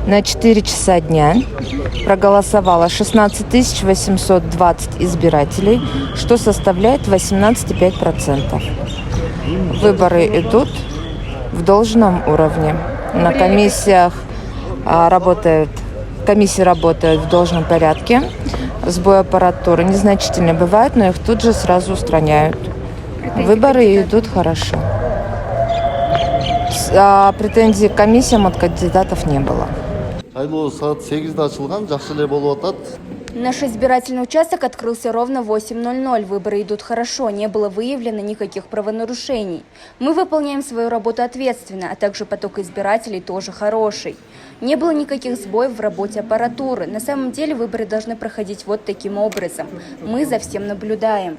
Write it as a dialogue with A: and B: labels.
A: на 4 часа дня проголосовало 16 820 избирателей, что составляет 18,5%. Выборы идут в должном уровне. На комиссиях комиссии работают в должном порядке. Сбой аппаратуры незначительно бывает, но их тут же сразу устраняют. Выборы идут хорошо. Претензий к комиссиям от кандидатов не было.
B: Наш избирательный участок открылся ровно в 8:00. Выборы идут хорошо, не было выявлено никаких правонарушений. Мы выполняем свою работу ответственно, а также поток избирателей тоже хороший. Не было никаких сбоев в работе аппаратуры. На самом деле выборы должны проходить вот таким образом. Мы за всем наблюдаем.